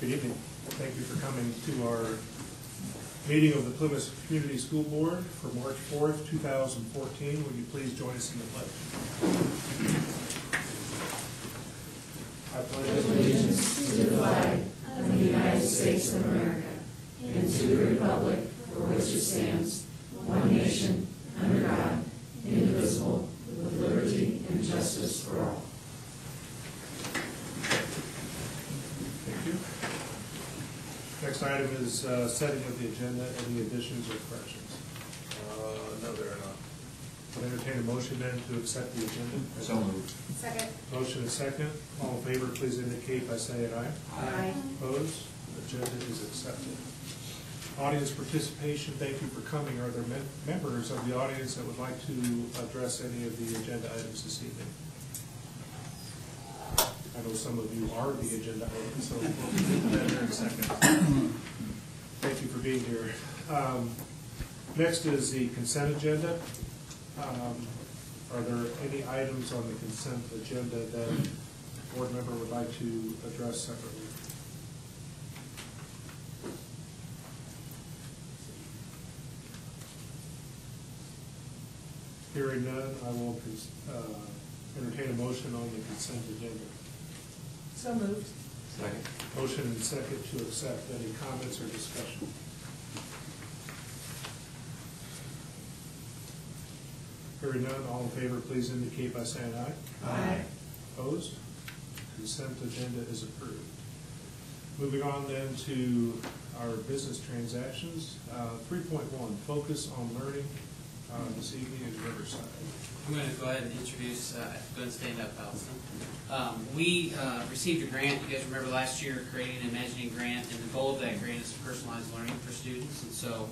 Good evening. Thank you for coming to our meeting of the Plymouth Community School Board for March 4th, 2014. Would you please join us in the pledge? I pledge allegiance to the flag of the United States of America and to the republic for which it stands, one nation, under God, indivisible, with liberty and justice for all. Thank you. Next item is setting of the agenda. Any additions or corrections? No, there are not. I'll entertain a motion then to accept the agenda. So moved. Second. Motion is second. All in favor, please indicate by saying aye. Aye. Opposed? Agenda is accepted. Audience participation, thank you for coming. Are there members of the audience that would like to address any of the agenda items this evening? I know some of you are the agenda items, so we'll get to that here in a second. Thank you for being here. Next is the consent agenda. Are there any items on the consent agenda that a board member would like to address separately? Hearing none, I will entertain a motion on the consent agenda. So moved. Second. Motion and second to accept. Any comments or discussion? Hearing none, all in favor, please indicate by saying aye. Aye. Opposed? Consent agenda is approved. Moving on then to our business transactions. 3.1, focus on learning. This evening is Riverside. I'm going to go ahead and introduce, go ahead and stand up, Allison. We received a grant, you guys remember last year, creating an Imagining grant, and the goal of that grant is personalized learning for students. And so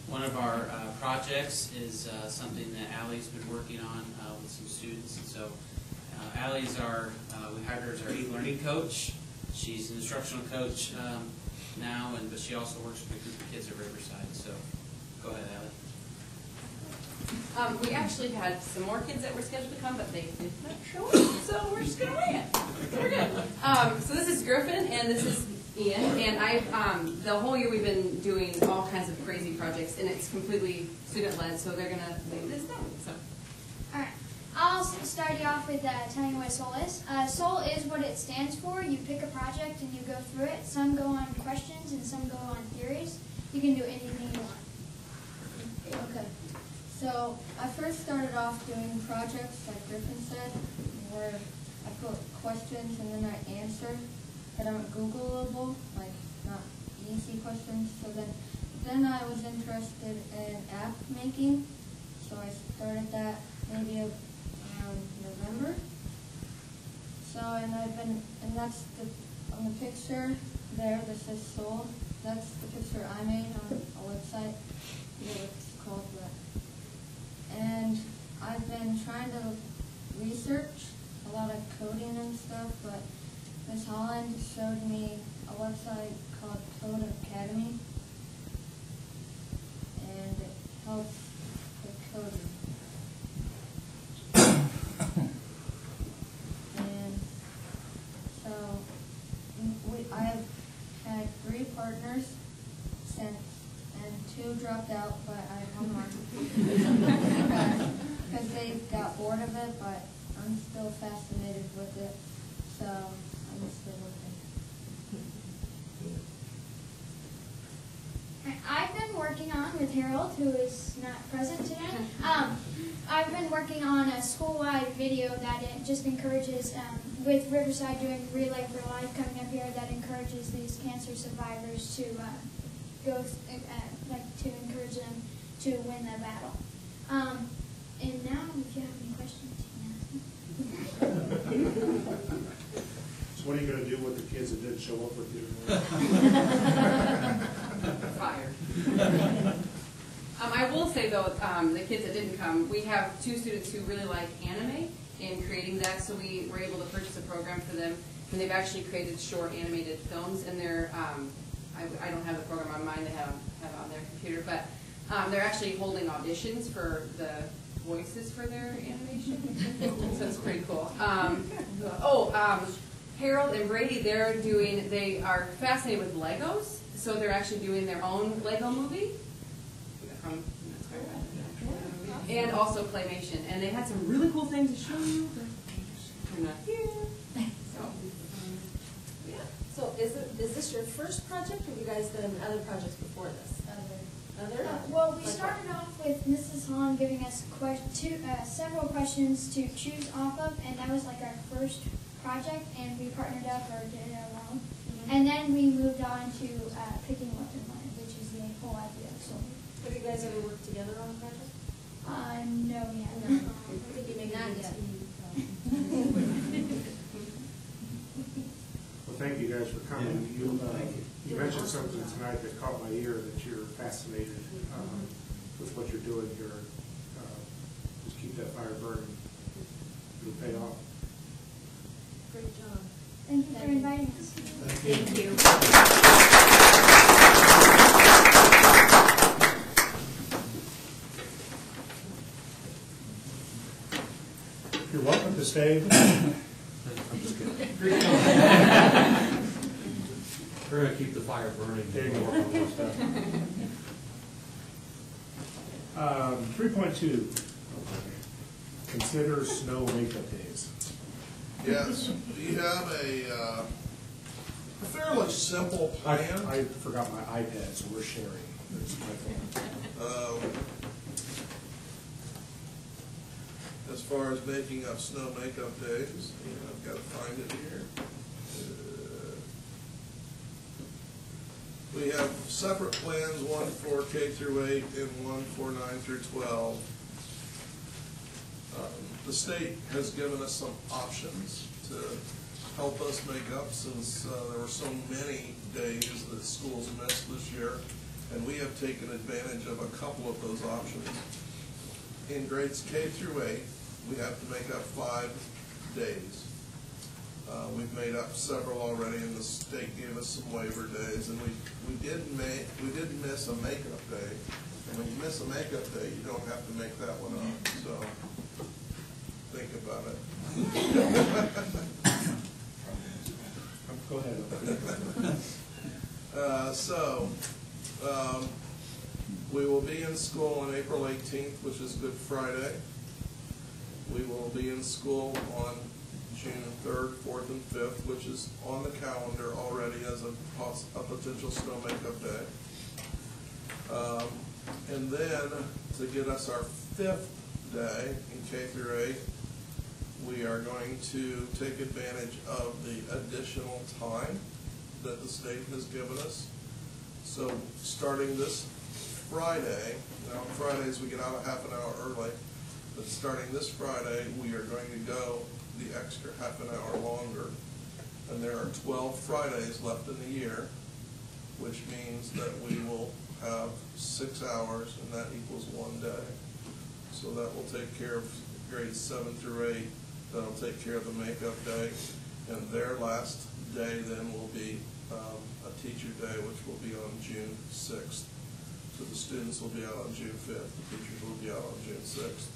one of our projects is something that Allie's been working on with some students. And so Allie is we hired her as our e-learning coach. She's an instructional coach now, but she also works with a group of kids at Riverside. So go ahead, Allie. We actually had some more kids that were scheduled to come, but they did not show up, so we're just going to wing it. So we're good. So this is Griffin, and this is Ian, and the whole year we've been doing all kinds of crazy projects, and it's completely student-led, so they're going to lead this down. So. All right. I'll start you off with telling you what SOUL is. SOUL is what it stands for. You pick a project and you go through it. Some go on questions and some go on theories. You can do anything you want. Okay. So I first started off doing projects, like Griffin said, where I put questions and then I answer that aren't Googleable, like not easy questions. So then I was interested in app making, so I started that maybe around November. So and that's on the picture there. This is SOUL. That's the picture I made on a website. I forget what it's called, but. And I've been trying to research a lot of coding and stuff, but Ms. Holland showed me a website called Code Academy, and it helps with coding. And so I have had 3 partners since. And 2 dropped out, but I have 1 more. Because they got bored of it, but I'm still fascinated with it, so I'm still looking. I've been working on, with Harold, who is not present today, I've been working on a school-wide video that it just encourages, with Riverside doing Relay for Life coming up here, that encourages these cancer survivors to go, to encourage them to win the battle. And now, if you have any questions, you can ask me. So what are you going to do with the kids that didn't show up with you? Fired. I will say, though, the kids that didn't come, we have 2 students who really like anime and creating that, so we were able to purchase a program for them, and they've actually created short animated films, and they're I don't have the program on mine, they have it on their computer, but they're actually holding auditions for the voices for their animation, so it's pretty cool. Harold and Brady, they are fascinated with Legos, so they're actually doing their own Lego movie. And also claymation, and they had some really cool things to show you. They're not here. So is this your first project, or have you guys done other projects before this? Other? Well, we started off with Mrs. Hahn giving us several questions to choose off of, and that was like our first project, and we partnered up or did it alone. And then we moved on to picking what we wanted, which is the whole idea. So, Have you guys ever worked together on a project? no, yeah. I think you may not yet. Well, thank you guys for coming. You mentioned something tonight that caught my ear, that you're fascinated with what you're doing here. Just keep that fire burning. It'll pay off. Great job. Thank you for inviting us. Thank you. You're welcome to stay. I'm just kidding. We're gonna keep the fire burning. There you go. 3.2, consider snow makeup days. Yes, we have a fairly simple I plan. forgot my iPad, so we're sharing. It's my phone. As far as making up snow makeup days, I've got to find it here. We have separate plans, one for K through 8 and one for 9 through 12. The state has given us some options to help us make up, since there were so many days that schools missed this year, and we have taken advantage of a couple of those options. In grades K through 8, we have to make up 5 days. We've made up several already, and the state gave us some waiver days, and we did miss a makeup day. And when you miss a makeup day, you don't have to make that one up. So think about it. Go ahead. We will be in school on April 18th, which is Good Friday. We will be in school on June 3rd, 4th, and 5th, which is on the calendar already as a potential snow makeup day. And then, to get us our 5th day in K through 8, we are going to take advantage of the additional time that the state has given us. So starting this Friday, now on Fridays we get out a half an hour early, but starting this Friday we are going to go the extra half an hour longer. And there are 12 Fridays left in the year, which means that we will have 6 hours, and that equals 1 day. So that will take care of grades 7 through 8. That'll take care of the makeup day, and their last day then will be a teacher day, which will be on June 6th. So the students will be out on June 5th. The teachers will be out on June 6th.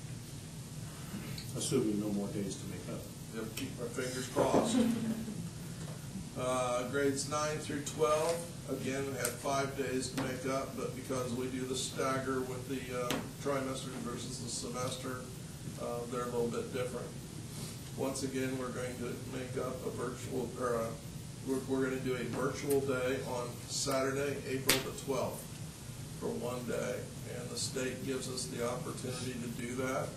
Assuming no more days to make up. Yep, keep our fingers crossed. Grades 9 through 12, again, have 5 days to make up, but because we do the stagger with the trimester versus the semester, they're a little bit different. Once again, we're going to make up a virtual, or we're going to do a virtual day on Saturday, April the 12th, for 1 day, and the state gives us the opportunity to do that.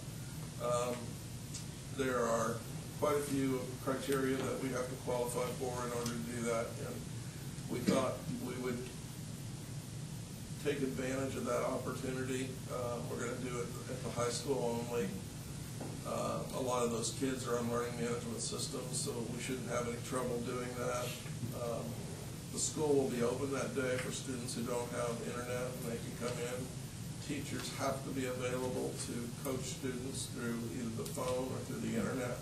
There are quite a few criteria that we have to qualify for in order to do that, and we thought we would take advantage of that opportunity. We're going to do it at the high school only. A lot of those kids are on learning management systems, so we shouldn't have any trouble doing that. The school will be open that day for students who don't have internet, and they can come in. Teachers have to be available to coach students through either the phone or through the internet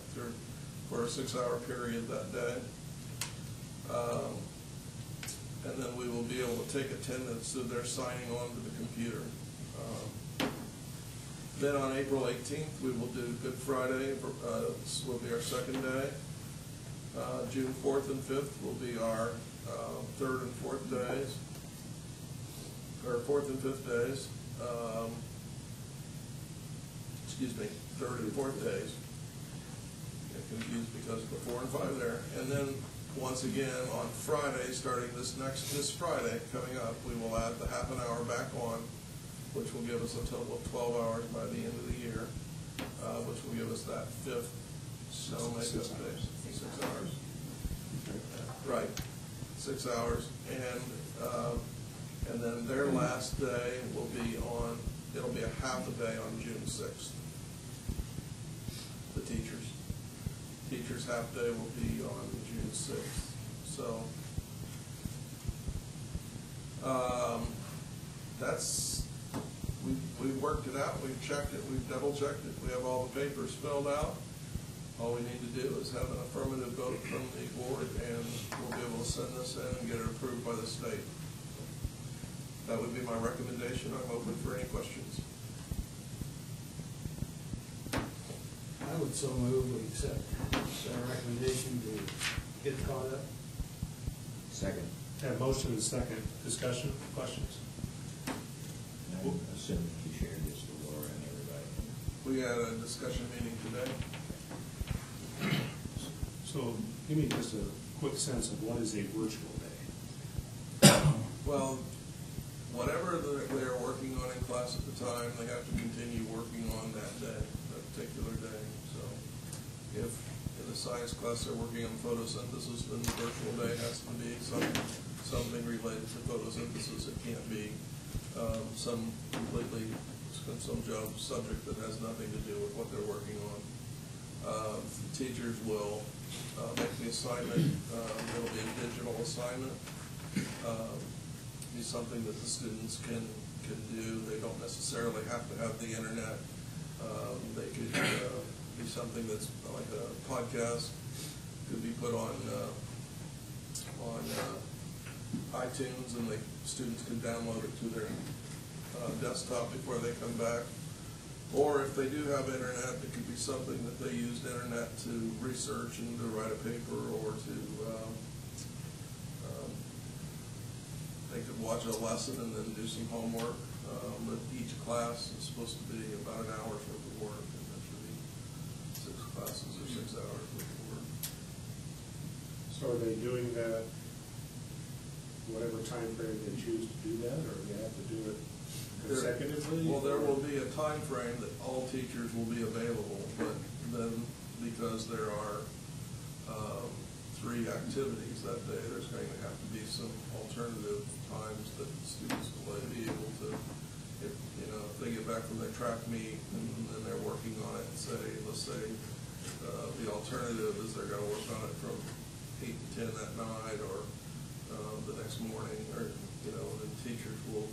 for a 6-hour period that day. And then we will be able to take attendance, so they're signing on to the computer. Then on April 18th, we will do Good Friday. This will be our 2nd day. June 4th and 5th will be our third and fourth days, or fourth and fifth days. Excuse me, third and fourth days. Get confused because of the 4 and 5 there. And then once again on Friday, starting this Friday coming up, we will add the half an hour back on, which will give us a total of 12 hours by the end of the year, which will give us that fifth snow makeup day. 6 hours. Right, 6 hours. And then their last day will be on, it'll be a half a day on June 6th. The teachers' half day will be on June 6th. So we've worked it out, we've checked it, we've double checked it, we have all the papers filled out. All we need to do is have an affirmative vote from the board, and we'll be able to send this in and get it approved by the state. That would be my recommendation. I'm open for any questions. I would so move we accept our recommendation to get caught up. Second. Have motion and second. Discussion, questions? I assume you shared this with Laura and everybody. We had a discussion meeting today. So give me just a quick sense of what is a virtual day. Well, whatever they're working on in class at the time, they have to continue working on that day, that particular day. So if in the science class they're working on photosynthesis, then the virtual day has to be something related to photosynthesis. It can't be some subject that has nothing to do with what they're working on. Teachers will make the assignment. It'll be a digital assignment. Be something that the students can do. They don't necessarily have to have the internet. They could be something that's like a podcast. Could be put on iTunes, and the students can download it to their desktop before they come back. Or if they do have internet, it could be something that they used internet to research and to write a paper, or to they could watch a lesson and then do some homework. But each class is supposed to be about an hour's worth of work, and that should be 6 classes or 6 hours worth of work. So are they doing that whatever time frame they choose to do that, or do they have to do it consecutively? Well, there will be a time frame that all teachers will be available, but then because there are 3 activities that day, there's going to have to be some alternative times that the students will be able to, if they get back from their track meet and then they're working on it, let's say the alternative is they're going to work on it from 8 to 10 that night, or the next morning, or the teachers will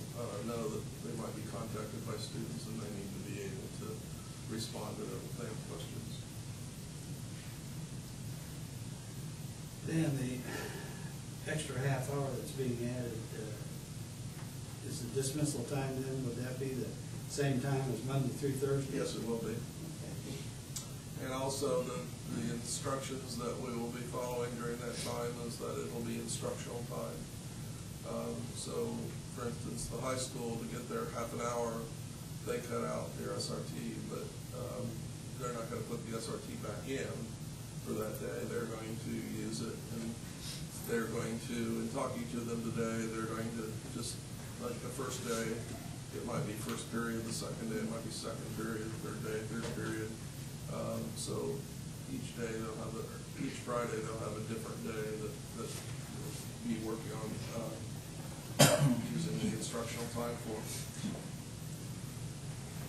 know that they might be contacted by students and they need to be able to respond to them if they have questions. Then the extra half hour that's being added, is the dismissal time then, would that be the same time as Monday through Thursday? Yes, it will be. And also the instructions that we will be following during that time is that it will be instructional time. So, for instance, the high school, to get their half an hour, they cut out their SRT, but they're not going to put the SRT back in for that day. They're going to use it, and they're going to, in talking to them today, they're going to just, like the first day, it might be first period, the second day it might be second period, third day, third period. So each day each Friday they'll have a different day that we'll be working on using the instructional time for.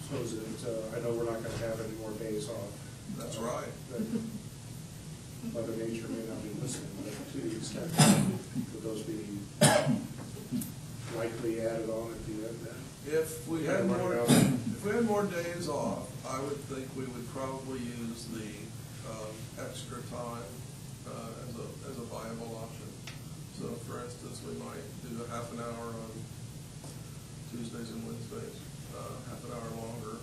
So is it, I know we're not going to have any more days off. That's right. Mother Nature may not be listening, but to the extent, would those be likely added on at the end then? If we had more days off, I would think we would probably use the extra time as a viable option. So, for instance, we might do a half an hour on Tuesdays and Wednesdays, half an hour longer,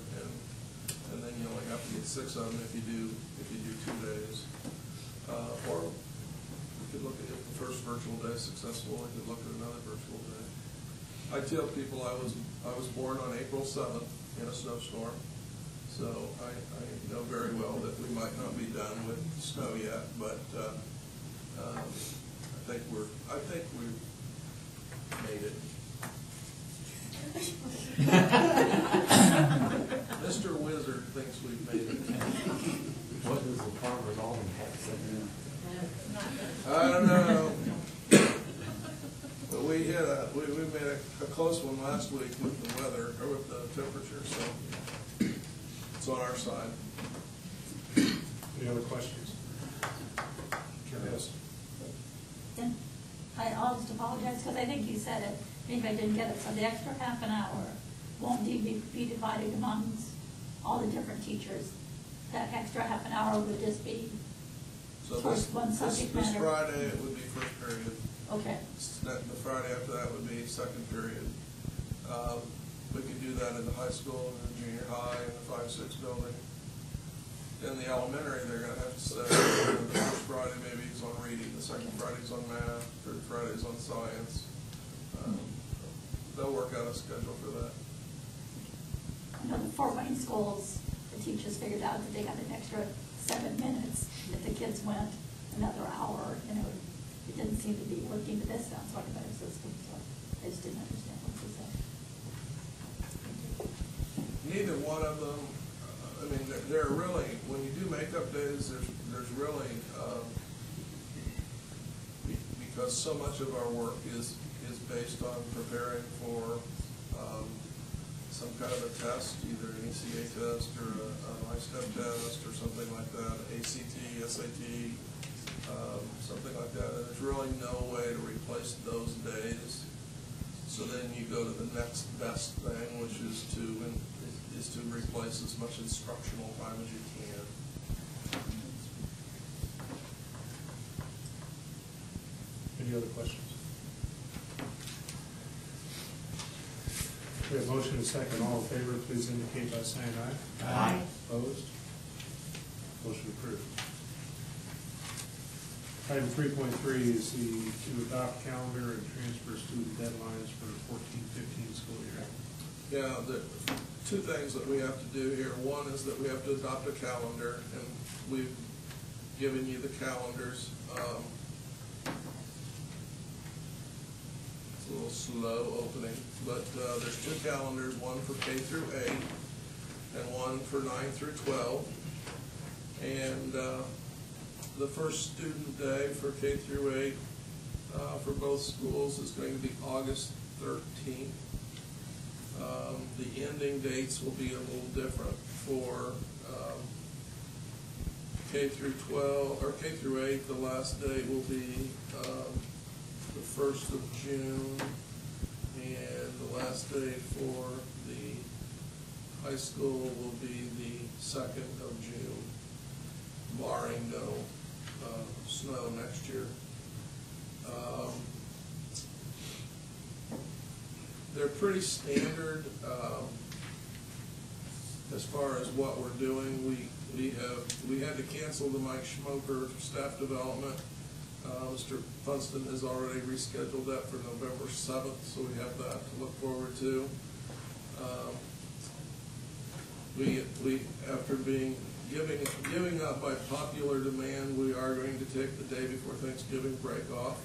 and then you only have to get 6 of them if you do 2 days. Or could look at, if the first virtual day is successful, we could look at another virtual day. I tell people I was born on April 7th in a snowstorm, so I know very well that we might not be done with snow yet, but I think we've made it. Mr. Wizard thinks we've made it. What does the farmer's almanac say? I don't know. But we made a close one last week with the weather, or with the temperature, so it's on our side. Any other questions? Yes. And I'll just apologize, because I think you said it, maybe I didn't get it, so the extra half an hour won't be divided amongst all the different teachers. That extra half an hour would just be So towards one subject this matter. Friday, it would be first period. Okay, The Friday after that would be second period. We could do that in the high school, in the junior high, in the 5-6 building. In the elementary, they're gonna have to say, the first Friday maybe is on reading, the second Friday's on math, third Friday's on science. They'll work out a schedule for that. I know the Fort Wayne schools, the teachers figured out that they got an extra 7 minutes if the kids went another hour, you know, it didn't seem to be working, but this sounds like a better system, so I just didn't understand what you said. Neither one of them, I mean, they're really, when you do makeup days, there's really, because so much of our work is based on preparing for some kind of a test, either an ECA test or an I-STEP test or something like that, ACT, SAT, something like that. And there's really no way to replace those days. So then you go to the next best thing, which is to replace as much instructional time as you can. Any other questions? We have motion and second. All in favor, please indicate by saying aye. Aye. Opposed? Motion approved. Item 3.3 is to adopt calendar and transfer student deadlines for the 14-15 school year. Yeah, the two things that we have to do here. One is that we have to adopt a calendar, and we've given you the calendars. It's a little slow opening, but there's two calendars, one for K through 8 and one for 9 through 12. And the first student day for K through 8 for both schools is going to be August 13th. The ending dates will be a little different for K through 12, or K through 8. The last day will be the 1st of June, and the last day for the high school will be the 2nd of June, barring no snow next year. They're pretty standard as far as what we're doing. We had to cancel the Mike Schmoker staff development. Mr. Funston has already rescheduled that for November 7th, so we have that to look forward to. We after giving up by popular demand, we are going to take the day before Thanksgiving break off.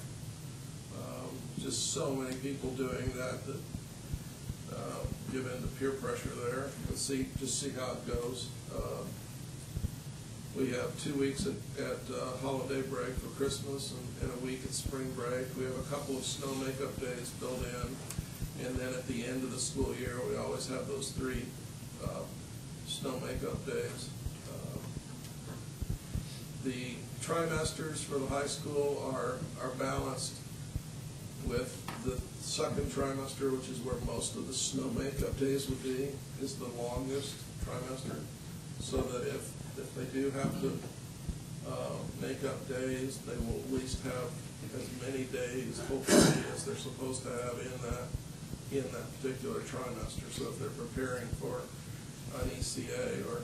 Just so many people doing that give in to peer pressure there. Let's see how it goes. We have 2 weeks at holiday break for Christmas and a week at spring break. We have a couple of snow makeup days built in, and then at the end of the school year, we always have those 3 snow makeup days. The trimesters for the high school are balanced with the second trimester, which is where most of the snow makeup days would be, is the longest trimester, so that if they do have to make up days, they will at least have as many days, hopefully, as they're supposed to have in that particular trimester. So if they're preparing for an ECA or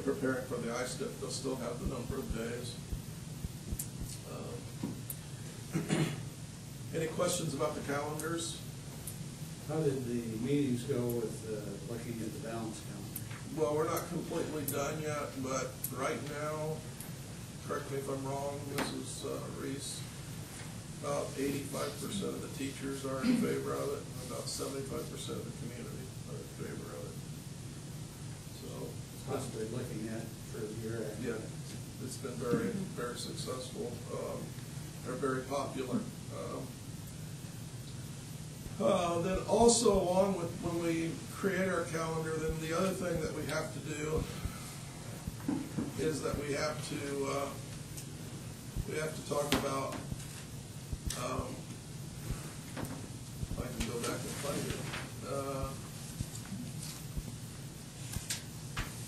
preparing for the I-STEP, they'll still have the number of days. Any questions about the calendars? How did the meetings go with looking at the balance calendar? Well, we're not completely done yet, but right now, correct me if I'm wrong, Mrs. Reese, about 85% of the teachers are in favor of it, and about 75% of the community are in favor of it. So, Possibly looking at for the year after. yeah, it's been very, very successful. They're very popular. Then also along with when we create our calendar, then the other thing that we have to do is that we have to talk about, if I can go back and find it,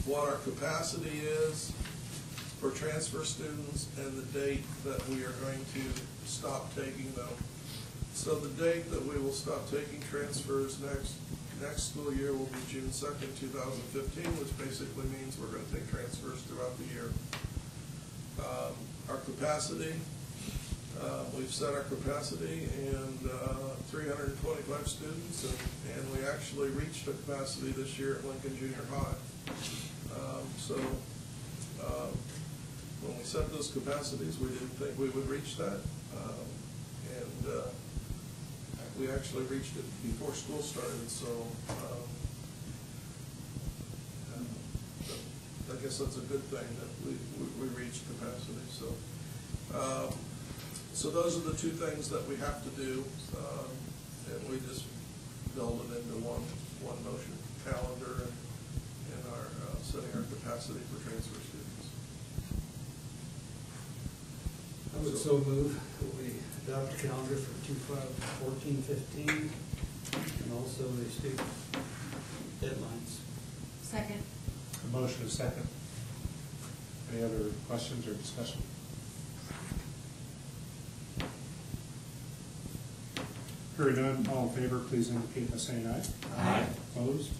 what our capacity is for transfer students and the date that we are going to stop taking them. So the date that we will stop taking transfers next school year will be June 2nd, 2015, which basically means we're going to take transfers throughout the year. Our capacity, we've set our capacity and 325 students, and we actually reached a capacity this year at Lincoln Junior High. When we set those capacities, we didn't think we would reach that. We actually reached it before school started, so I guess that's a good thing that we reached capacity. So those are the two things that we have to do, and we just build it into one motion calendar and our setting our capacity for transfer students. I would so move that we adopt a calendar for 2014-15 and also the student deadlines. Second. A motion is second. Any other questions or discussion? Hearing none, all in favor, please indicate by saying aye. Aye. Opposed?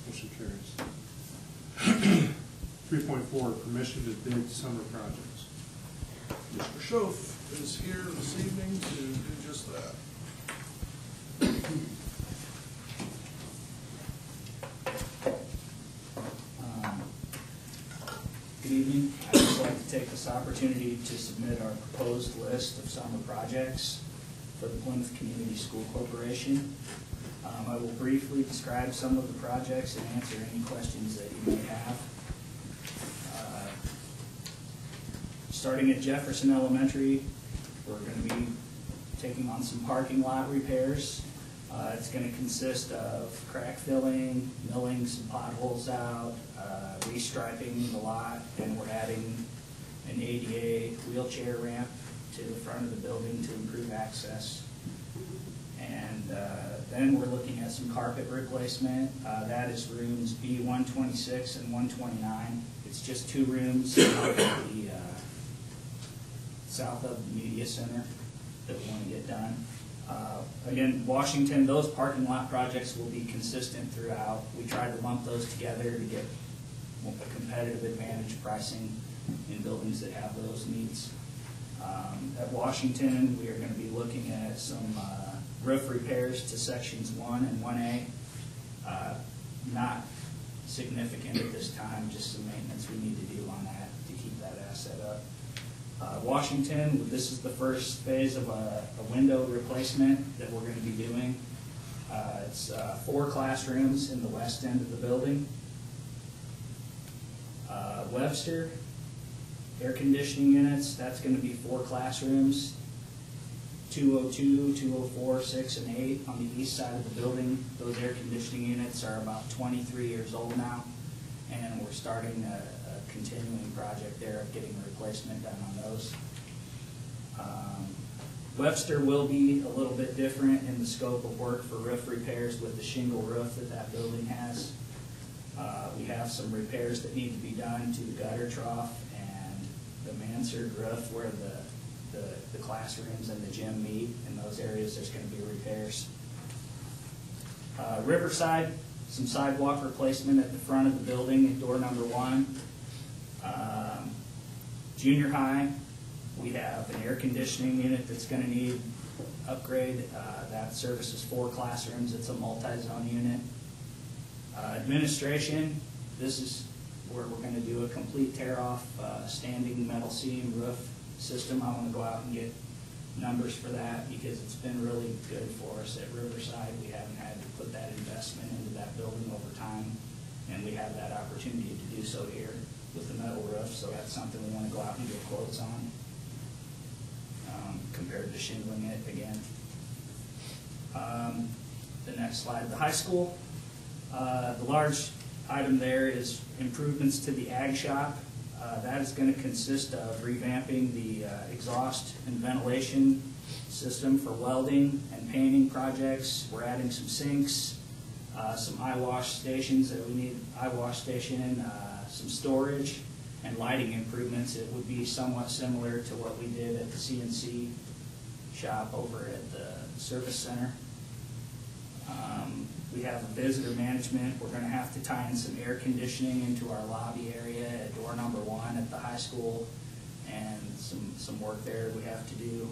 Motion carries. 3.4, permission to bid summer projects. Mr. Schoaf is here this evening to do just that. Good evening. I'd just like to take this opportunity to submit our proposed list of summer projects for the Plymouth Community School Corporation. I will briefly describe some of the projects and answer any questions that you may have. Starting at Jefferson Elementary, we're going to be taking on some parking lot repairs. It's going to consist of crack filling, milling some potholes out, restriping the lot, and we're adding an ADA wheelchair ramp to the front of the building to improve access. And then we're looking at some carpet replacement. That is rooms B126 and 129. It's just 2 rooms south of the Media Center that we want to get done. Again, Washington, those parking lot projects will be consistent throughout. We tried to lump those together to get a competitive advantage pricing in buildings that have those needs. At Washington, we are going to be looking at some roof repairs to sections 1 and 1A. Not significant at this time, just some maintenance we need to do on that to keep that asset up. Washington, this is the first phase of a window replacement that we're going to be doing. It's 4 classrooms in the west end of the building. Webster, air conditioning units, that's going to be 4 classrooms, 202, 204, 6, and 8 on the east side of the building. Those air conditioning units are about 23 years old now, and we're starting a continuing project there of getting a replacement done on those. Webster will be a little bit different in the scope of work for roof repairs with the shingle roof that building has. We have some repairs that need to be done to the gutter trough and the mansard roof where the classrooms and the gym meet. In those areas, there's going to be repairs. Riverside, some sidewalk replacement at the front of the building at door number 1. Junior high, we have an air conditioning unit that's going to need upgrade. That services 4 classrooms. It's a multi-zone unit. Administration, this is where we're going to do a complete tear-off standing metal seam roof system. I want to go out and get numbers for that because it's been really good for us at Riverside. We haven't had to put that investment into that building over time, and we have that opportunity to do so here with the metal roof, so that's something we want to go out and get quotes on compared to shingling it again. The next slide, the high school. The large item there is improvements to the ag shop. That is going to consist of revamping the exhaust and ventilation system for welding and painting projects. We're adding some sinks, some eye wash stations that we need, eye wash station, some storage, and lighting improvements. It would be somewhat similar to what we did at the CNC shop over at the service center. We have visitor management. We're going to have to tie in some air conditioning into our lobby area at door number 1 at the high school, and some work there we have to do.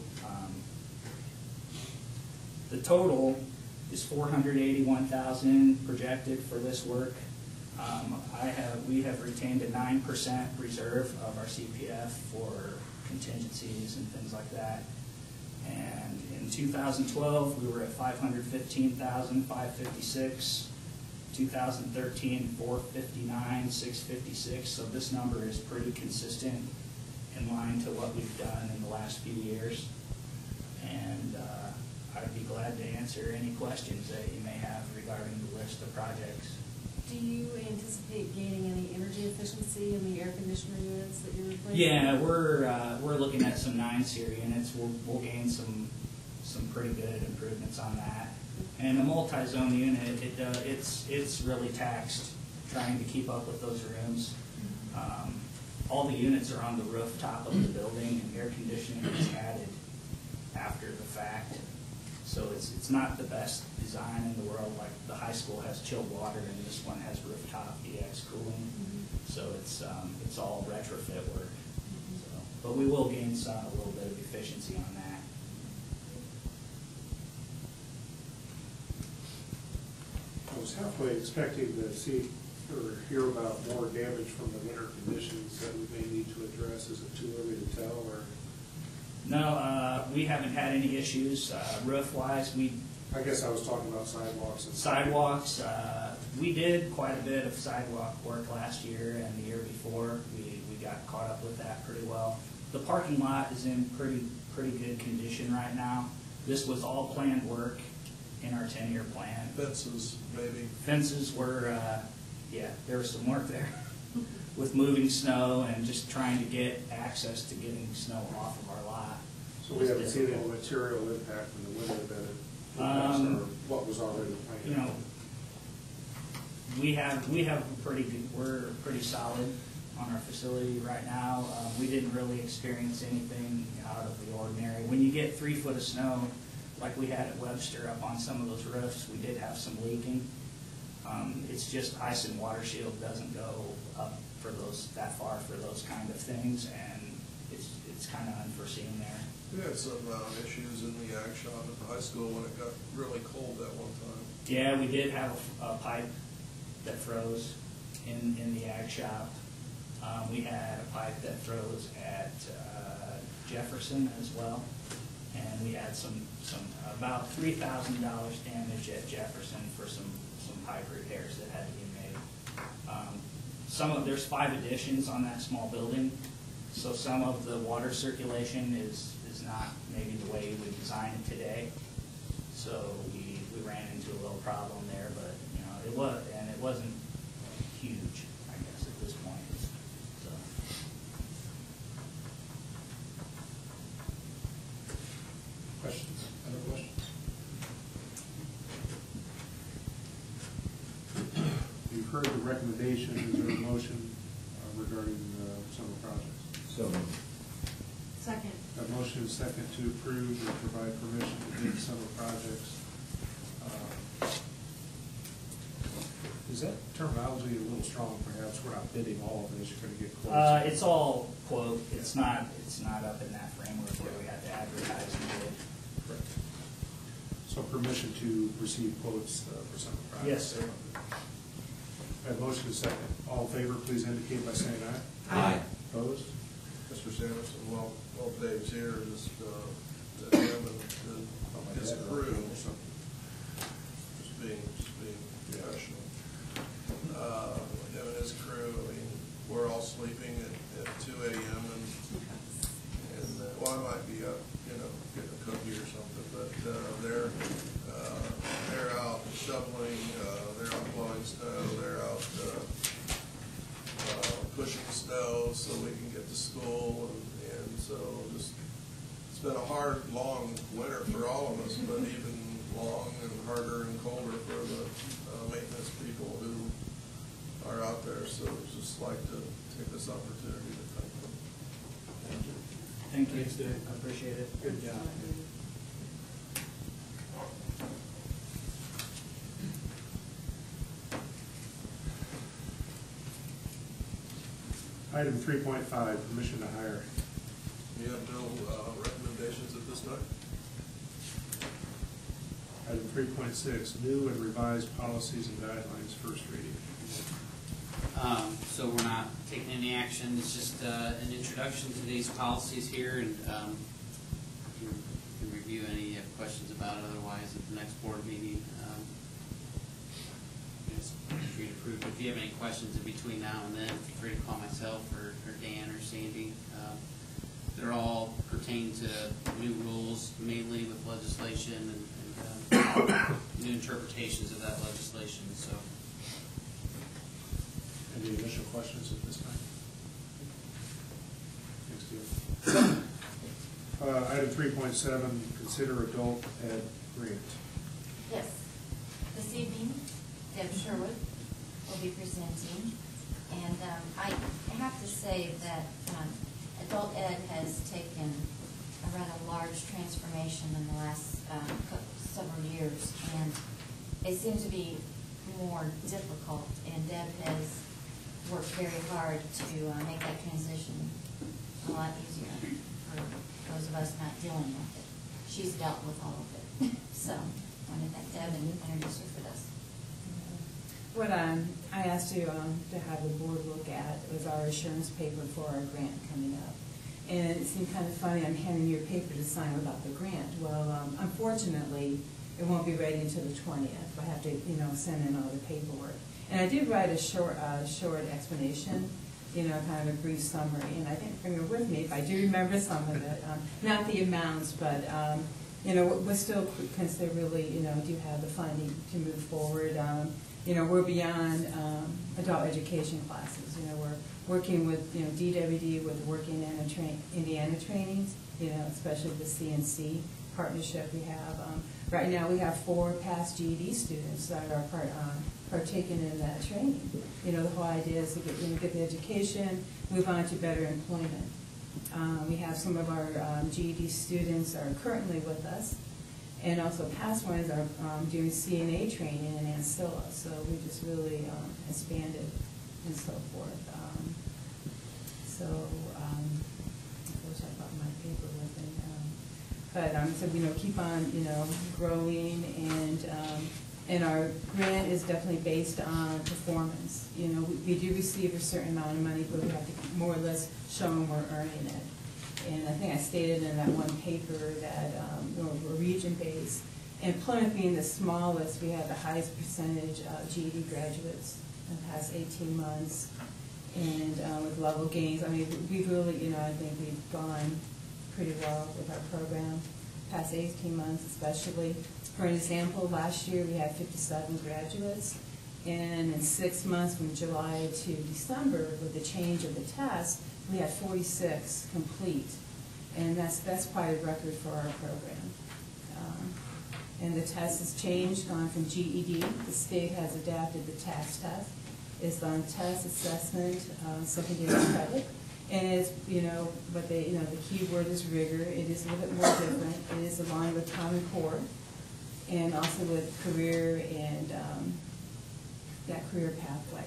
The total is $481,000 projected for this work. We have retained a 9% reserve of our CPF for contingencies and things like that. And in 2012, we were at $515,556. 2013, $459,656. So this number is pretty consistent in line to what we've done in the last few years. And I'd be glad to answer any questions that you may have regarding the list of projects. Do you anticipate gaining any energy efficiency in the air conditioner units that you're replacing? Yeah, we're looking at some 9-SEER units. We'll gain some pretty good improvements on that. And a multi-zone unit, it's really taxed trying to keep up with those rooms. All the units are on the rooftop of the building, and air conditioning is added after the fact. So it's not the best design in the world. Like the high school has chilled water, and this one has rooftop EX cooling. So it's all retrofit work. So, but we will gain a little bit of efficiency on that. I was halfway expecting to see or hear about more damage from the winter conditions that we may need to address. Is it too early to tell, or? No, we haven't had any issues roof-wise. I guess I was talking about sidewalks. Sidewalks, we did quite a bit of sidewalk work last year and the year before. We got caught up with that pretty well. The parking lot is in pretty good condition right now. This was all planned work in our 10-year plan. Fences, maybe. Fences were, yeah, there was some work there with moving snow and just trying to get access to getting snow off of our lot. So we haven't seen any material impact from the winter that impacts what was already planned? You know, we have pretty good, we're pretty solid on our facility right now. We didn't really experience anything out of the ordinary. When you get 3 foot of snow, like we had at Webster up on some of those roofs, we did have some leaking. It's just ice and water shield doesn't go up for that far for those kind of things, and it's kind of unforeseen there. We had some issues in the ag shop at the high school when it got really cold that one time. Yeah, we did have a pipe that froze in the ag shop. We had a pipe that froze at Jefferson as well, and we had some about $3,000 damage at Jefferson for some pipe repairs that had to be made. There's 5 additions on that small building, so some of the water circulation is not maybe the way you would design it today. So we ran into a little problem there, but you know it wasn't huge, I guess, at this point. So. Questions? Other questions? You've heard the recommendation. Is there a motion regarding summer projects? So moved. Second. A motion is second to approve and provide permission to bid summer projects. Is that terminology a little strong, perhaps? We're not bidding all of this. You're going to get quotes. It's all quote. It's not up in that framework where we have to advertise and bid. Correct. So permission to receive quotes for summer projects? Yes. I have motion and second. All in favor, please indicate by saying aye. Aye. Opposed? Mr. Sanderson, while Dave's here, just, him and his crew, just being professional. Him and his crew, I mean, we're all sleeping at 2 a.m. and well, I might be up, getting a cookie or something, but they're out shoveling, they're out blowing snow, they're out pushing snow so we can get to school, and so just, it's been a hard, long winter for all of us, but even long and harder and colder for the maintenance people who are out there, so I'd just like to take this opportunity to thank them. Thank you. Thank you. Thanks, Dave. I appreciate it. Good job. Item 3.5, permission to hire. You have no recommendations at this time? Item 3.6, new and revised policies and guidelines, first reading. So we're not taking any action, it's just an introduction to these policies here, and you can review any you have questions about it, otherwise at the next board meeting. Feel free to approve. If you have any questions in between now and then, feel free to call myself or Dan or Sandy. They're all pertain to new rules, mainly with legislation and new interpretations of that legislation. So. Any initial questions at this time? Thanks, Steve. Item 3.7, consider adult ed grant. Yes. This evening, Deb Sherwood will be presenting, and I have to say that adult ed has taken a rather large transformation in the last several years, and it seems to be more difficult, and Deb has worked very hard to make that transition a lot easier for those of us not dealing with it. She's dealt with all of it. So I want to thank Deb and introduce her for this. What I asked you to have the board look at was our assurance paper for our grant coming up. And it seemed kind of funny, I'm handing you a paper to sign without the grant. Well, unfortunately, it won't be ready until the 20th. I have to, send in all the paperwork. And I did write a short explanation, kind of a brief summary, and I didn't bring it with me, but I do remember some of it. Not the amounts, but, we're still considerably, do have the funding to move forward. We're beyond adult education classes. We're working with, DWD with the Working Indiana trainings, especially the CNC partnership we have. Right now we have 4 past GED students that are partaking in that training. The whole idea is to get the education, move on to better employment. We have some of our GED students are currently with us, and also past ones are doing CNA training in Ancilla, so we just really expanded and so forth. I wish I brought my paper with me. So keep on growing, and our grant is definitely based on performance. We do receive a certain amount of money, but we have to more or less show them we're earning it. And I think I stated in that one paper that we're region-based. And Plymouth being the smallest, we have the highest percentage of GED graduates in the past 18 months. And with level gains, we've really, I think we've gone pretty well with our program, past 18 months especially. For an example, last year we had 57 graduates, and in 6 months from July to December, with the change of the test, we had 46 complete, and that's quite a record for our program. And the test has changed, gone from GED. The state has adapted the TAKS test. It's on test, assessment, secondary credit. And it's, but the key word is rigor. It is a little bit more different. It is aligned with Common Core, and also with career and that career pathway,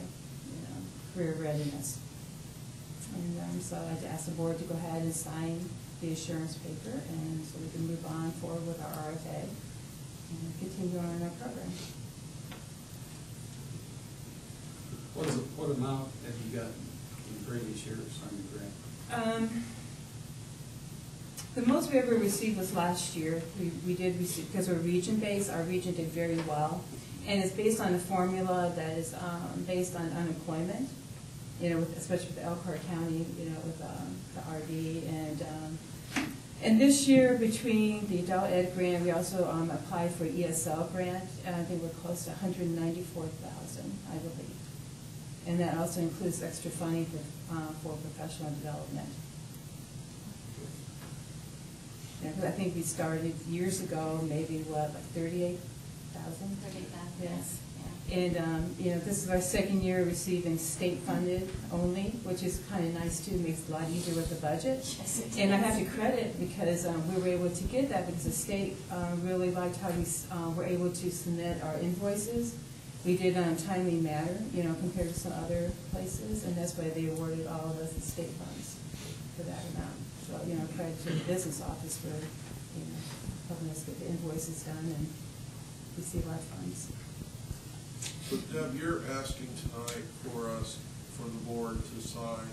career readiness. And so I'd ask the board to go ahead and sign the assurance paper, and so we can move on forward with our RFA and continue on in our program. What amount have you gotten in previous years on your grant? The most we ever received was last year. We did receive, because we're region-based, our region did very well. And it's based on a formula that is based on unemployment, you know, especially with Elkhart County, you know, with the RD. And this year, between the adult ed grant, we also applied for ESL grant, and I think we're close to $194,000, I believe. And that also includes extra funding for professional development. Yeah, 'cause I think we started years ago, maybe what, like 38,000? 38,000. Yes. And, you know, this is our second year receiving state funded only, which is kind of nice too, makes it a lot easier with the budget. Yes, it And I is. have to credit because we were able to get that because the state really liked how we were able to submit our invoices. We did it on a timely manner, you know, compared to some other places, and that's why they awarded all of us the state funds for that amount. So, you know, credit to the business office for, you know, helping us get the invoices done and receive our funds. So Deb, you're asking tonight for us, for the board to sign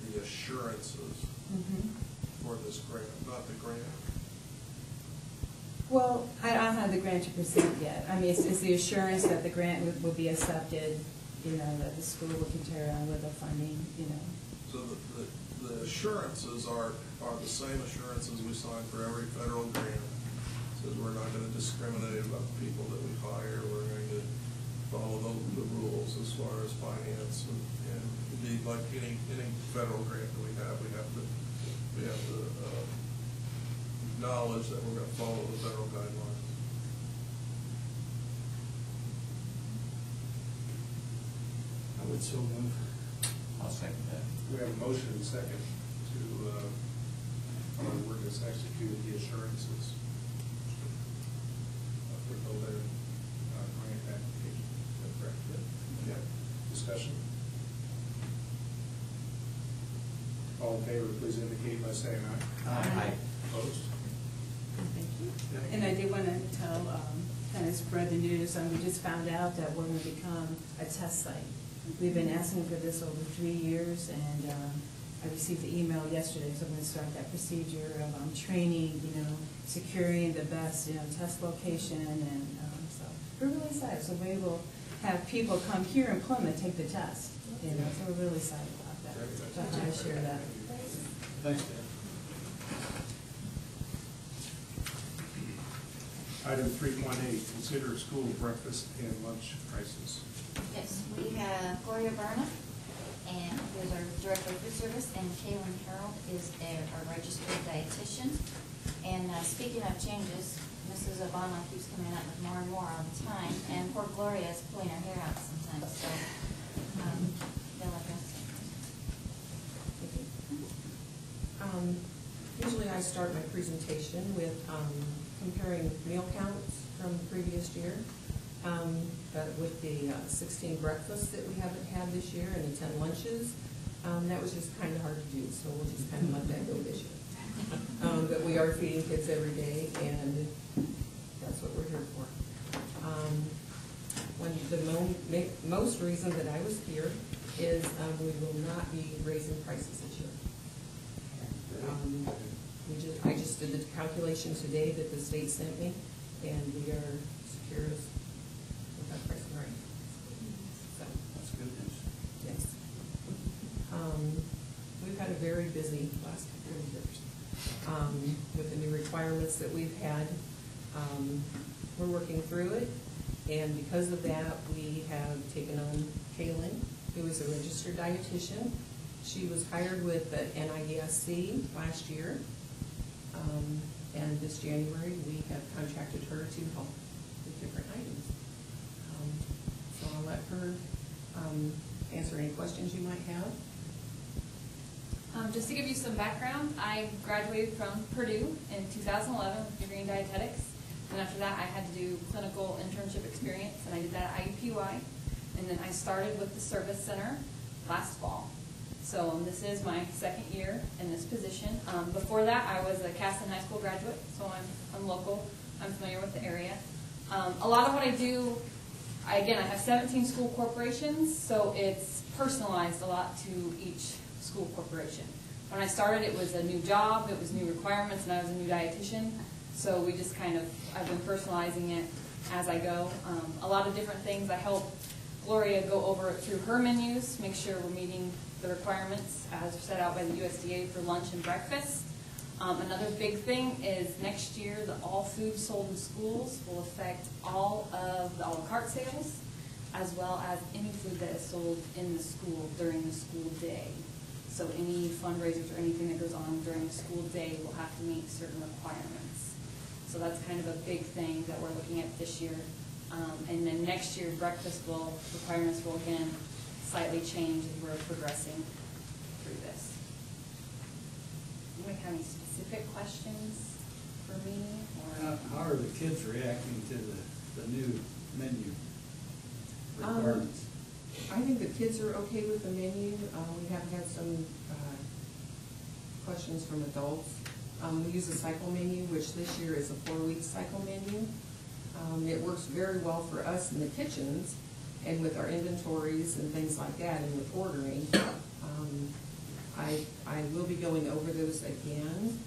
the assurances for this grant, not the grant. Well, I don't have the grant to present yet. I mean, it's the assurance that the grant would be accepted, you know, that the school will continue on with the funding, you know. So the assurances are the same assurances we sign for every federal grant. Says we're not going to discriminate about the people that we hire. We're going to follow the rules as far as finance and indeed like any federal grant that we have to acknowledge that we're going to follow the federal guidelines. I would so move. I'll second that. We have a motion and second to, we're going to execute the assurances for the grant application. Is that correct? Yeah. Discussion? All in favor, please indicate by saying aye. Aye. Opposed? Thank you. And I did want to tell, kind of spread the news, we just found out that we're going to become a test site. We've been asking for this over 3 years, and I received the email yesterday, so I'm going to start that procedure of training, you know, securing the best, you know, test location, and so we're really excited. So we will have people come here in Plymouth take the test, you know, so we're really excited about that. So I share that. Thanks, Dan. Item 3.8, consider school breakfast and lunch prices. Yes, we have Gloria Berna, and who's our Director of Food Service, and Kaylin Harold is our registered dietitian. And speaking of changes, Mrs. Obama keeps coming up with more and more all the time, and poor Gloria is pulling her hair out sometimes, so they'll address it. Usually I start my presentation with comparing meal counts from the previous year. But with the 16 breakfasts that we haven't had this year and the 10 lunches, that was just kind of hard to do, so we'll just kind of let that go this year. But we are feeding kids every day, and that's what we're here for. The most reason that I was here is we will not be raising prices this year. I just did the calculation today that the state sent me, and we are secure with that pricing right. So That's good news. yes, we've had a very busy last couple of years with the new requirements that we've had. We're working through it, and because of that, we have taken on Kaylin, who is a registered dietitian. She was hired with the NIESC last year, and this January we have contracted her to help with different items. So I'll let her answer any questions you might have. Just to give you some background, I graduated from Purdue in 2011 with a degree in dietetics. And after that, I had to do clinical internship experience, and I did that at IUPUI. And then I started with the service center last fall. So this is my second year in this position. Before that, I was a Caston High School graduate, so I'm local. I'm familiar with the area. A lot of what I do, I have 17 school corporations, so it's personalized a lot to each school corporation. When I started, it was a new job, it was new requirements, and I was a new dietitian. So we just I've been personalizing it as I go. A lot of different things. I help Gloria go over it through her menus, make sure we're meeting the requirements as set out by the USDA for lunch and breakfast. Another big thing is next year, the all food sold in schools will affect all of the a la carte sales, as well as any food that is sold in the school during the school day. So any fundraisers or anything that goes on during the school day will have to meet certain requirements. So that's kind of a big thing that we're looking at this year. And then next year, requirements will again slightly change as we're progressing through this. Anybody have any specific questions for me? Or? How are the kids reacting to the new menu requirements? I think the kids are okay with the menu. We have had some questions from adults. We use a cycle menu, which this year is a 4-week cycle menu. It works very well for us in the kitchens and with our inventories and things like that and with ordering. I will be going over those again.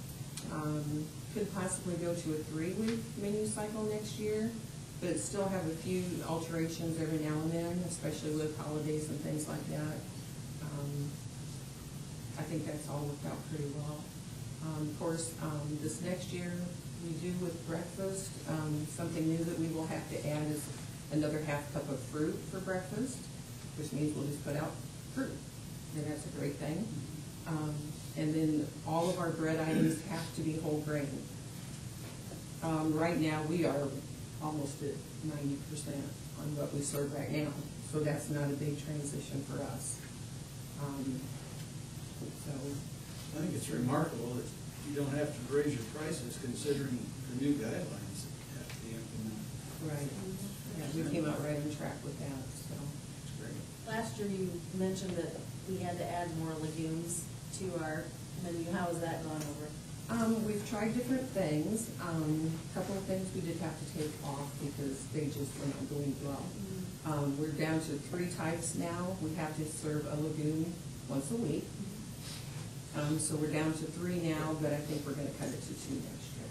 Could possibly go to a 3-week menu cycle next year, but still have a few alterations every now and then, especially with holidays and things like that. I think that's all worked out pretty well. Of course, this next year, we do with breakfast, something new that we will have to add is another ½ cup of fruit for breakfast, which means we'll just put out fruit, and that's a great thing. And then all of our bread items have to be whole grain. Right now, we are almost at 90% on what we serve right now, so that's not a big transition for us. So I think it's remarkable that you don't have to raise your prices considering the new guidelines that have to be implemented. right, yeah, we came out right on track with that, so it's great. Last year you mentioned that we had to add more legumes to our menu. How has that gone over? We've tried different things. A couple of things we did have to take off because they just were not going well. We're down to 3 types now. We have to serve a legume once a week. So we're down to 3 now, but I think we're going to cut it to 2 next year.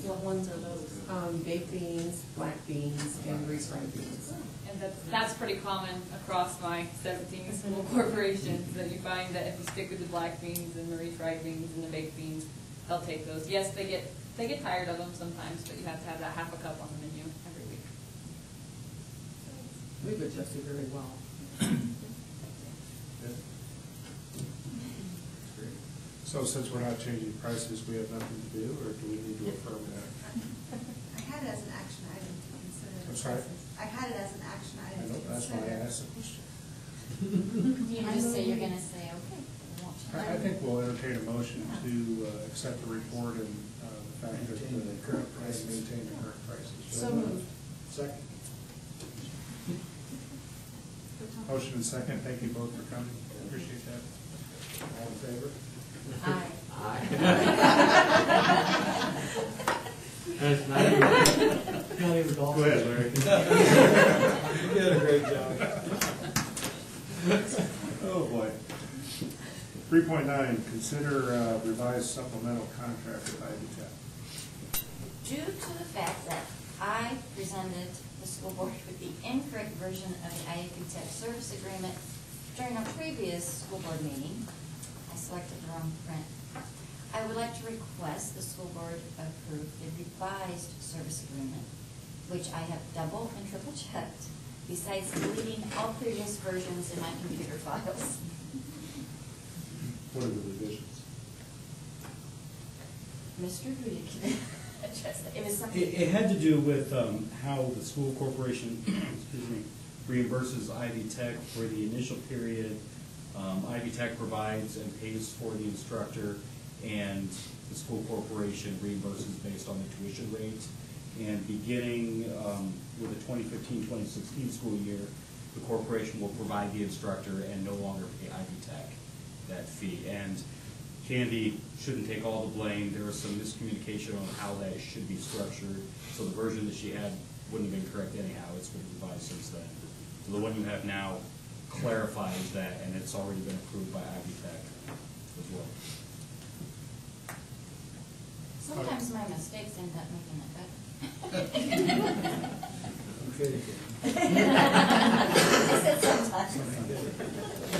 What ones are those? Baked beans, black beans, and refried beans. And that's pretty common across my 17 school corporations, that you find that if you stick with the black beans and the refried beans and the baked beans, they'll take those. Yes, they get tired of them sometimes, but you have to have that ½ cup on the menu every week. We've adjusted very well. So since we're not changing prices, we have nothing to do, or do we need to affirm that? I had it as an action item to consider. I'm sorry? I had it as an action I item know, to that's why I consider. asked the question. You just say you're gonna say, okay. won't you? I think we'll entertain a motion to accept the report and the fact that the current price, maintain the current prices. So moved. Second. Motion and second, thank you both for coming, appreciate that. All in favor? Aye. That's not even Go ahead, Larry. You did a great job. Oh, boy. 3.9, consider revised supplemental contract with Ivy Tech. Due to the fact that I presented the school board with the incorrect version of the IAP Tech service agreement during our previous school board meeting, I selected the wrong print. I would like to request the school board approve the revised service agreement, which I have double and triple checked, besides deleting all previous versions in my computer files. What are the revisions? Mr. Rudy can address that. It was something. It had to do with how the school corporation reimburses Ivy Tech for the initial period. Ivy Tech provides and pays for the instructor, and the school corporation reimburses based on the tuition rate. And beginning with the 2015-2016 school year, the corporation will provide the instructor and no longer pay Ivy Tech that fee. And Candy shouldn't take all the blame. There was some miscommunication on how that should be structured. So the version that she had wouldn't have been correct anyhow. It's been revised since then. So the one you have now clarifies that, and it's already been approved by Ivy Tech as well. Sometimes my mistakes end up making it better. Okay. I said sometimes.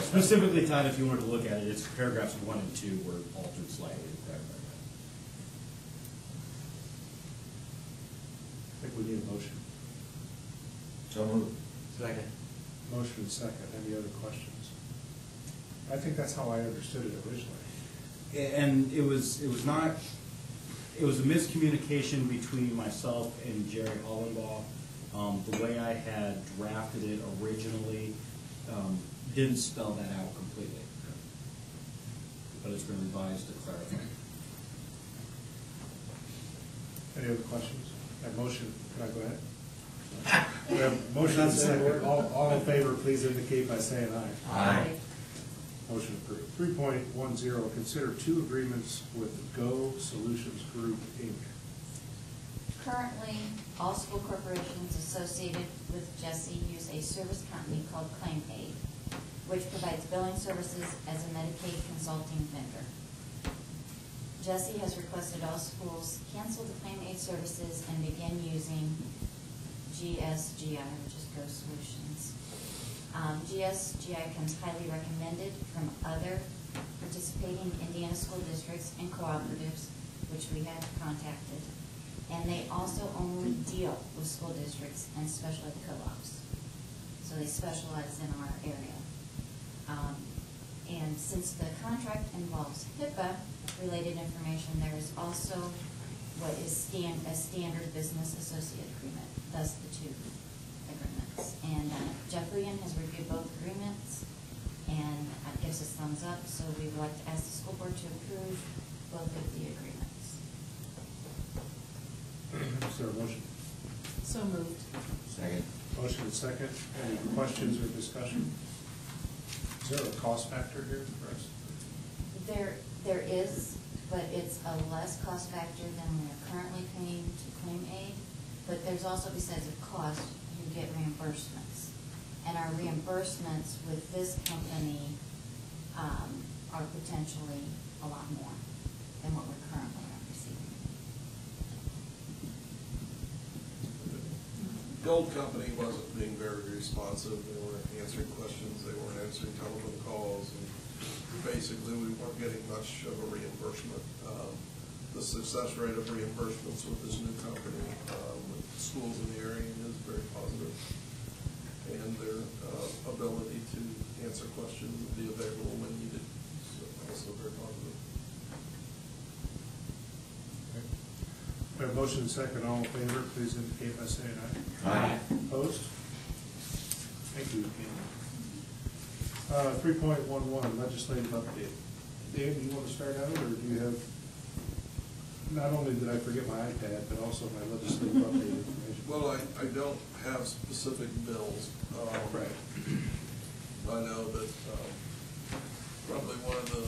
Specifically, Todd, if you wanted to look at it, it's paragraphs 1 and 2 were altered slightly. I think we need a motion. So moved. Second. Motion and second. Any other questions? I think that's how I understood it originally. And it was not, it was a miscommunication between myself and Jerry Hollenbaugh. The way I had drafted it originally didn't spell that out completely. But it's been revised to clarify. Any other questions? That motion, can I go ahead? We have motion and second. All in favor, please indicate by saying aye. Aye. Motion approved. 3.10, consider 2 agreements with Go Solutions Group, Inc. Currently, all school corporations associated with Jesse use a service company called ClaimAid, which provides billing services as a Medicaid consulting vendor. Jesse has requested all schools cancel the ClaimAid services and begin using GSGI, which is Go Solutions. GSGI comes highly recommended from other participating Indiana school districts and cooperatives, which we have contacted. And they also only deal with school districts and special ed co-ops. So they specialize in our area. And since the contract involves HIPAA-related information, there is also what is a standard business associate agreement, thus the 2 agreements. And Jeff Leon has reviewed both agreements and gives us thumbs up, so we would like to ask the school board to approve both of the agreements. Is there a motion? So moved. Second. Motion and second. Any questions or discussion? Is there a cost factor here for us? There is, but it's a less cost factor than we are currently paying to ClaimAid. But there's also, besides the cost, you get reimbursements. And our reimbursements with this company are potentially a lot more than what we're currently receiving. The old company wasn't being very responsive. They weren't answering questions. They weren't answering telephone calls. And basically, we weren't getting much of a reimbursement. The success rate of reimbursements with this new company, with schools in the area, is very positive. And their ability to answer questions and be available when needed is also very positive. Okay. We have motion and second. All in favor, please indicate by saying aye. Aye. Opposed? Thank you, Candy. 3.11, legislative update. Dave, do you want to start out, or do you have, not only did I forget my iPad, but also my legislative update information? Well, I don't have specific bills. Right. I know that probably one of the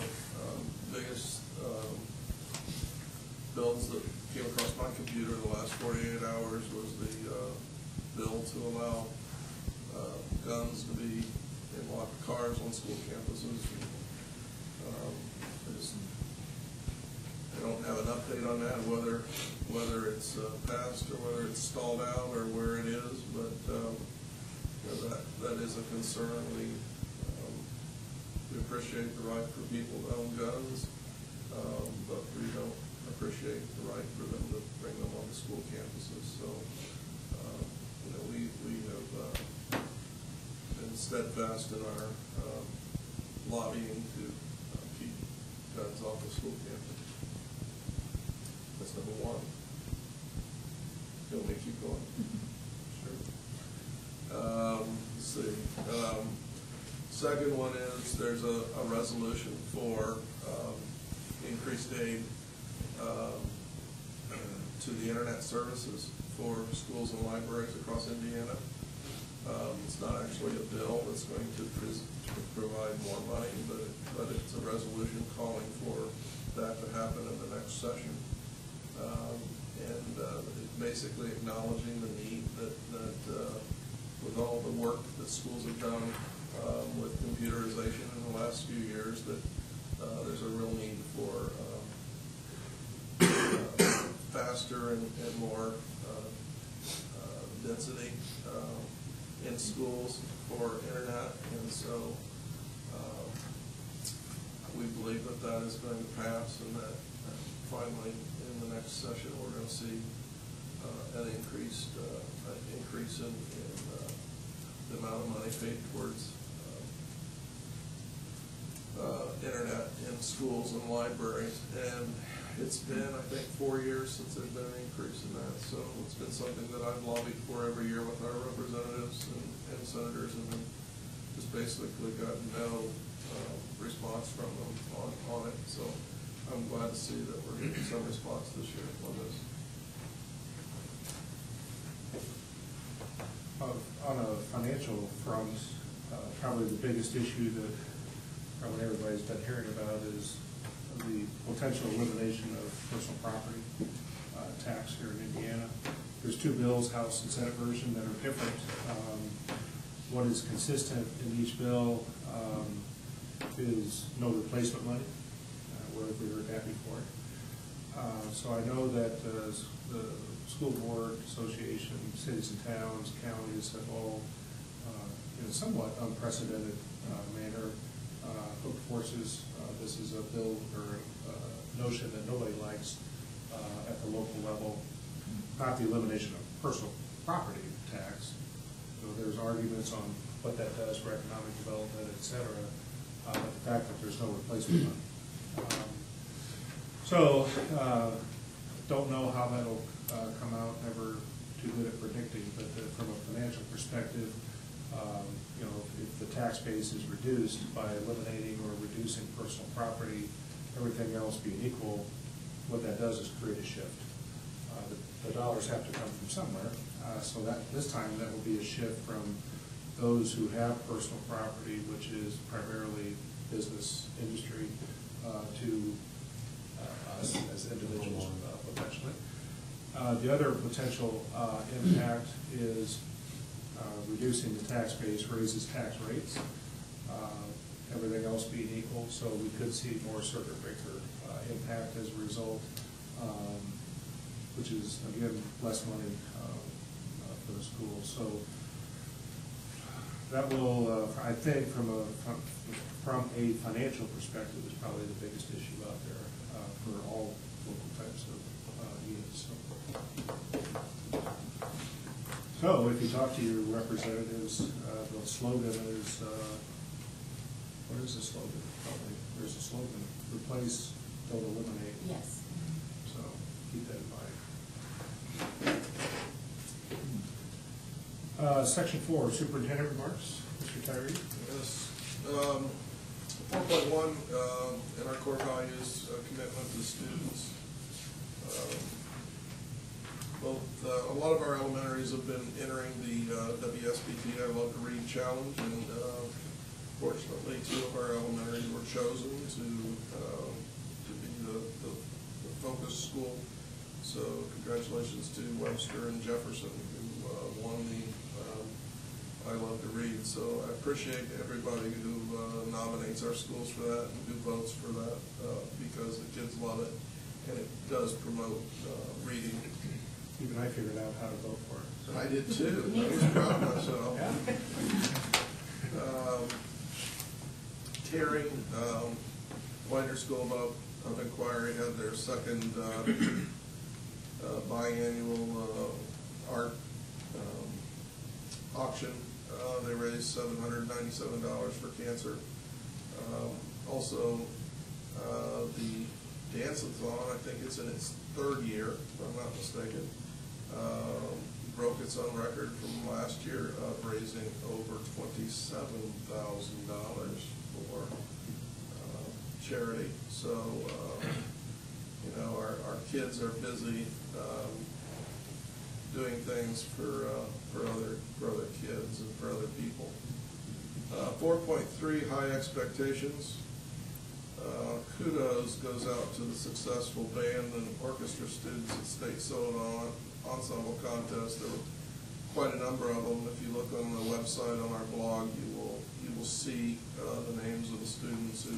biggest bills that came across my computer the last 48 hours was the bill to allow guns to be in locked cars on school campuses. I don't have an update on that, whether it's passed or whether it's stalled out or where it is, but that is a concern. We appreciate the right for people to own guns, but we don't appreciate the right for them to bring them onto school campuses. So, we have been steadfast in our lobbying to keep guns off the school campus. That's number one. You want me to keep going? Sure. Let's see. Second one is there's a resolution for increased aid to the internet services for schools and libraries across Indiana. It's not actually a bill that's going to provide more money, but it's a resolution calling for that to happen in the next session. Basically acknowledging the need that with all the work that schools have done with computerization in the last few years, that there's a real need for faster and more density in schools for internet, and so we believe that that is going to pass, and that finally in the next session we're going to see an increase in the amount of money paid towards internet in schools and libraries. And it's been, I think, 4 years since there's been an increase in that, so it's been something that I've lobbied for every year with our representatives and senators, and just basically got no response from them on it. So I'm glad to see that we're getting some response this year on this. On a financial front, probably the biggest issue that probably everybody's been hearing about is the potential elimination of personal property tax here in Indiana. There's two bills, House and Senate version, that are different. What is consistent in each bill is no replacement money. Where have we heard that before? So I know that the School Board Association, cities and towns, counties have all, in a somewhat unprecedented manner, hooked forces. This is a bill or a notion that nobody likes at the local level, not the elimination of personal property tax. So there's arguments on what that does for economic development, et cetera, but the fact that there's no replacement money. Don't know how that'll come out, never too good at predicting, but from a financial perspective, if the tax base is reduced by eliminating or reducing personal property, everything else being equal, what that does is create a shift. The dollars have to come from somewhere, so that this time that will be a shift from those who have personal property, which is primarily business, industry, to us as individuals, potentially. The other potential impact is reducing the tax base raises tax rates, everything else being equal, so we could see more circuit breaker impact as a result, which is, again, less money for the schools. So that will, I think, from a financial perspective, is probably the biggest issue out there for all local types of units. So if you talk to your representatives, the slogan is, what is the slogan? Probably there's a slogan: replace, don't eliminate. Yes. So keep that in mind. Section 4, superintendent remarks. Mr. Tyree. Yes. 4.1 in our core values, commitment to students. A lot of our elementaries have been entering the WSBT I Love to Read challenge, and fortunately 2 of our elementaries were chosen to be the focus school. So congratulations to Webster and Jefferson, who won the I Love to Read. So I appreciate everybody who nominates our schools for that and who votes for that, because the kids love it, and it does promote reading. Even I figured out how to vote for it. So I did too. I was proud of myself. Yeah. Caring, Winder School of Inquiry had their second biannual art auction. They raised $797 for cancer. Also, the dance-a-thon, I think it's in its 3rd year, if I'm not mistaken, broke its own record from last year of raising over $27,000 for charity. So, our kids are busy doing things for other kids and for other people. 4.3, high expectations. Kudos goes out to the successful band and orchestra students at State Solo Ensemble Contest. There were quite a number of them. If you look on the website on our blog, you will see the names of the students who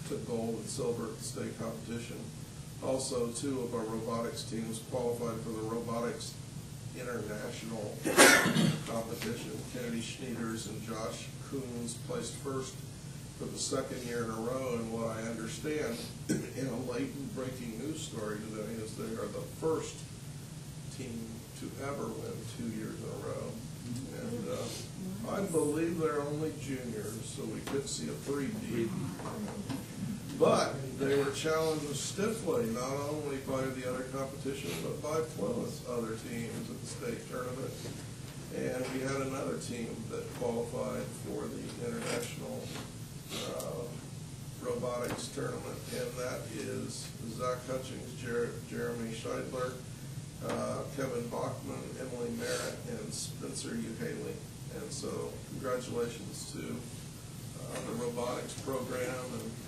took gold and silver at the state competition. Also, 2 of our robotics teams qualified for the Robotics International competition. Kennedy Schneiders and Josh Coons placed first for the 2nd year in a row, and what I understand in a late and breaking news story today is they are the first team to ever win 2 years in a row. And I believe they're only juniors, so we could see a 3-peat. But they were challenged stiffly, not only by the other competition, but by Plymouth's other teams at the state tournament. And we had another team that qualified for the international robotics tournament, and that is Zach Hutchings, Jeremy Scheidler, Kevin Bachman, Emily Merritt, and Spencer Uhaley. And so congratulations to the robotics program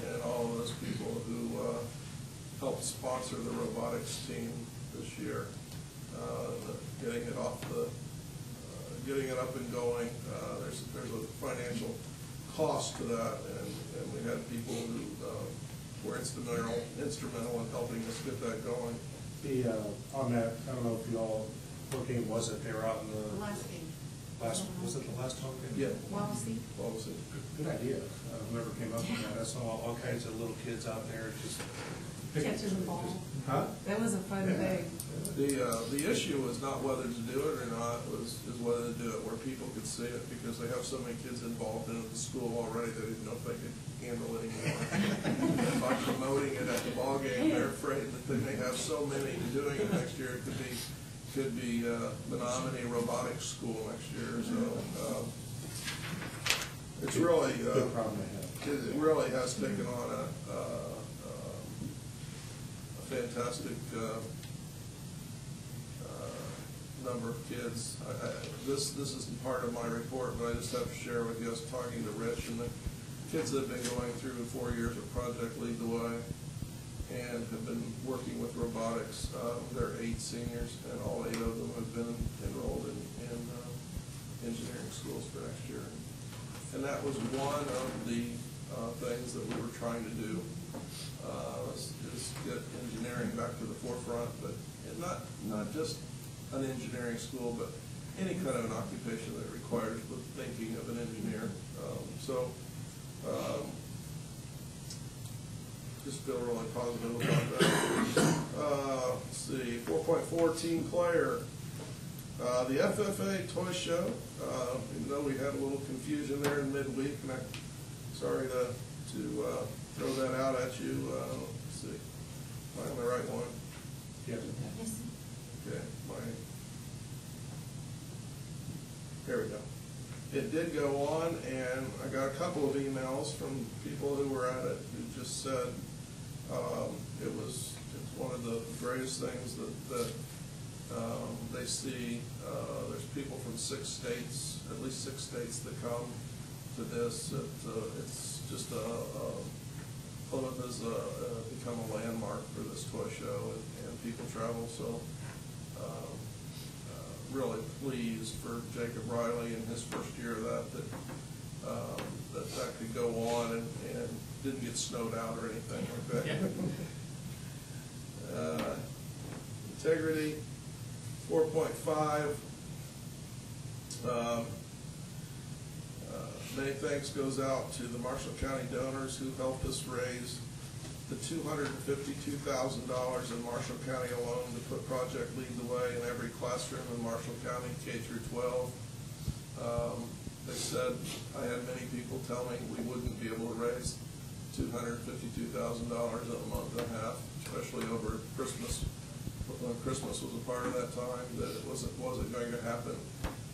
and all of those people who helped sponsor the robotics team this year, getting it up and going. There's a financial cost to that, and we had people who were instrumental in helping us get that going. On that, I don't know if you all, what game was it? They were out in The last game. was it the last home game? Yeah. Wallacey. Good idea. Whoever came up with that. I saw all kinds of little kids out there just Catching the ball. Huh? That was a fun day. The issue was not whether to do it or not, is whether to do it where people could see it, because they have so many kids involved in it at the school already, they didn't know if they could handle it anymore. And by promoting it at the ball game, they're afraid that they may have so many doing it next year, it could be Menominee Robotics School next year, so it's really, good problem to have. it really has taken on a fantastic number of kids. This isn't part of my report, but I just have to share with you. I was talking to Rich, and the kids that have been going through 4 years of Project Lead the Way and have been working with robotics. There are 8 seniors, and all 8 of them have been enrolled in engineering schools for next year. And that was one of the things that we were trying to do, is get engineering back to the forefront, but not just an engineering school, but any kind of an occupation that requires the thinking of an engineer. Just feel really positive about that. Let's see, 4.4 Team Player. The FFA Toy Show, even though we had a little confusion there in midweek, and I'm sorry to throw that out at you. Let's see, am I on the right one? Yes. Yes. Okay, here we go. It did go on, and I got a couple of emails from people who were at it who just said it's one of the greatest things that they see. There's people from 6 states, at least 6 states, that come to this. It's just Plymouth has become a landmark for this toy show, and people travel. So really pleased for Jacob Riley in his first year of that could go on and didn't get snowed out or anything like that. Integrity, 4.5. Many thanks goes out to the Marshall County donors who helped us raise the $252,000 in Marshall County alone to put Project Lead the Way in every classroom in Marshall County, K through 12. They said, I had many people tell me we wouldn't be able to raise $252,000 in a month and a half, especially over Christmas. When Christmas was a part of that time, that it wasn't going to happen.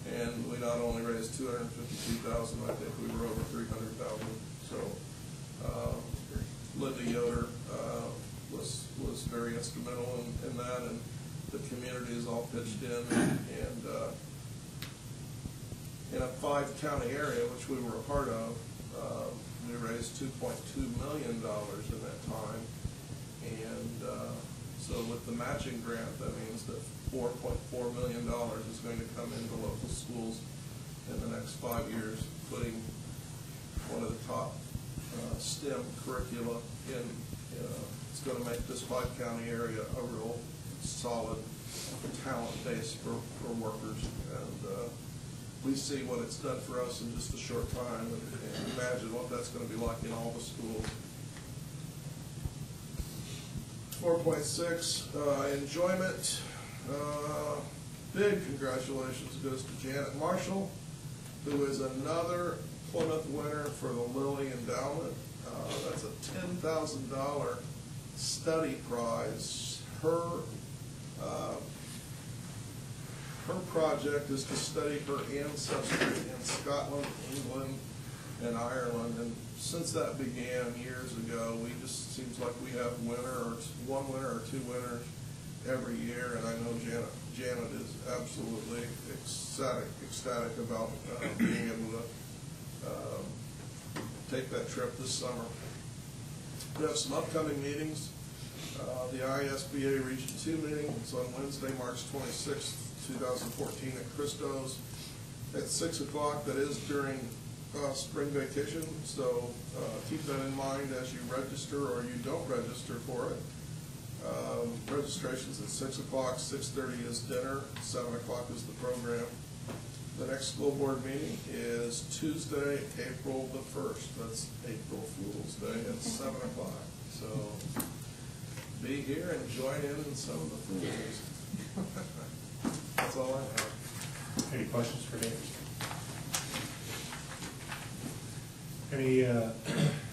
And we not only raised $252,000, I think we were over $300,000. So Linda Yoder was very instrumental in that, and the community has all pitched in, and in a 5-county area, which we were a part of, we raised $2.2 million in that time. And so with the matching grant, that means that $4.4 million is going to come into local schools in the next 5 years, putting one of the top STEM curricula in. It's going to make this 5-county area a real solid talent base for workers. And we see what it's done for us in just a short time, and imagine what that's going to be like in all the schools. 4.6, enjoyment. Big congratulations goes to Janet Marshall, who is another Plymouth winner for the Lilly Endowment. That's a $10,000 study prize. Her project is to study her ancestry in Scotland, England, and Ireland. And since that began years ago, we just seems like we have one winner or two winners every year. And I know Janet is absolutely ecstatic about being able to take that trip this summer. We have some upcoming meetings. The ISBA Region 2 meeting is on Wednesday, March 26th, 2014 at Christo's at 6 o'clock. That is during spring vacation, so keep that in mind as you register or you don't register for it. Registration's at 6 o'clock, 6:30 is dinner, 7 o'clock is the program. The next school board meeting is Tuesday, April the 1st. That's April Fool's Day at 7 o'clock. So be here and join in some of the fools. That's all I have. Any questions for Dave?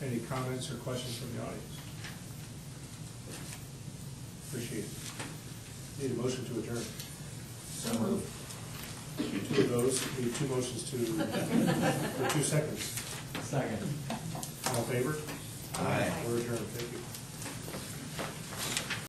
Any comments or questions from the audience? Appreciate it. Need a motion to adjourn. So moved. Two of those, need two motions for 2 seconds. Second. All in favor? Aye.